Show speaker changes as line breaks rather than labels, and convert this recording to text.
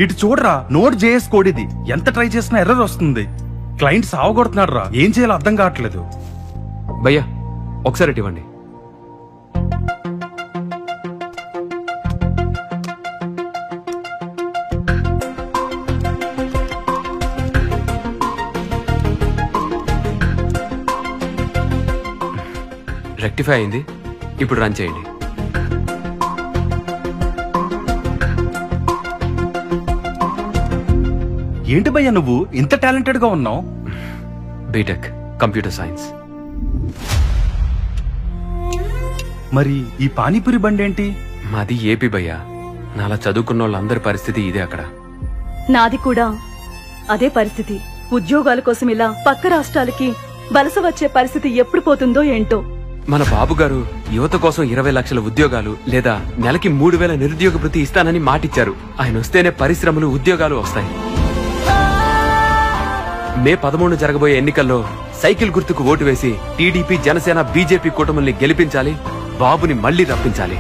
ఇటు చూడరా, note JS code ఇది. ఎంత ట్రై చేసినా ఎర్రర్ వస్తుంది. క్లయింట్ సావగొడుతున్నాడు రా, ఏం చేయాలో అర్థం కావట్లేదు.
భయ్యా ఒకసారి ఇవ్వండి. రెక్టిఫై అయింది, ఇప్పుడు రన్ చేయండి.
ఏంటి భయ్యా నువ్వు ఇంత టాలెంటెడ్ గా ఉన్నావు?
BTech computer science.
మరి ఈ పానీపూరి బండి ఏంటి?
మాది ఏపీ భయ్యా. నాలా చదువుకున్న వాళ్ళందరి పరిస్థితి ఇదే అక్కడ.
నాది కూడా అదే పరిస్థితి. ఉద్యోగాల కోసం ఇలా పక్క రాష్ట్రాలకి వలస వచ్చే పరిస్థితి ఎప్పుడు పోతుందో ఏంటో.
మన బాబు గారు యువత కోసం 20 లక్షల ఉద్యోగాలు లేదా నెలకి 3000 నిరుద్యోగ భృతి ఇస్తానని మాటిచ్చారు. ఆయన వస్తేనే పరిశ్రమలు, ఉద్యోగాలు వస్తాయి. మే 13 జరగబోయే ఎన్నికల్లో సైకిల్ గుర్తుకు ఓటు వేసి టీడీపీ, జనసేన, బీజేపీ కూటముల్ని గెలిపించాలి. బాబుని మళ్లీ రప్పించాలి.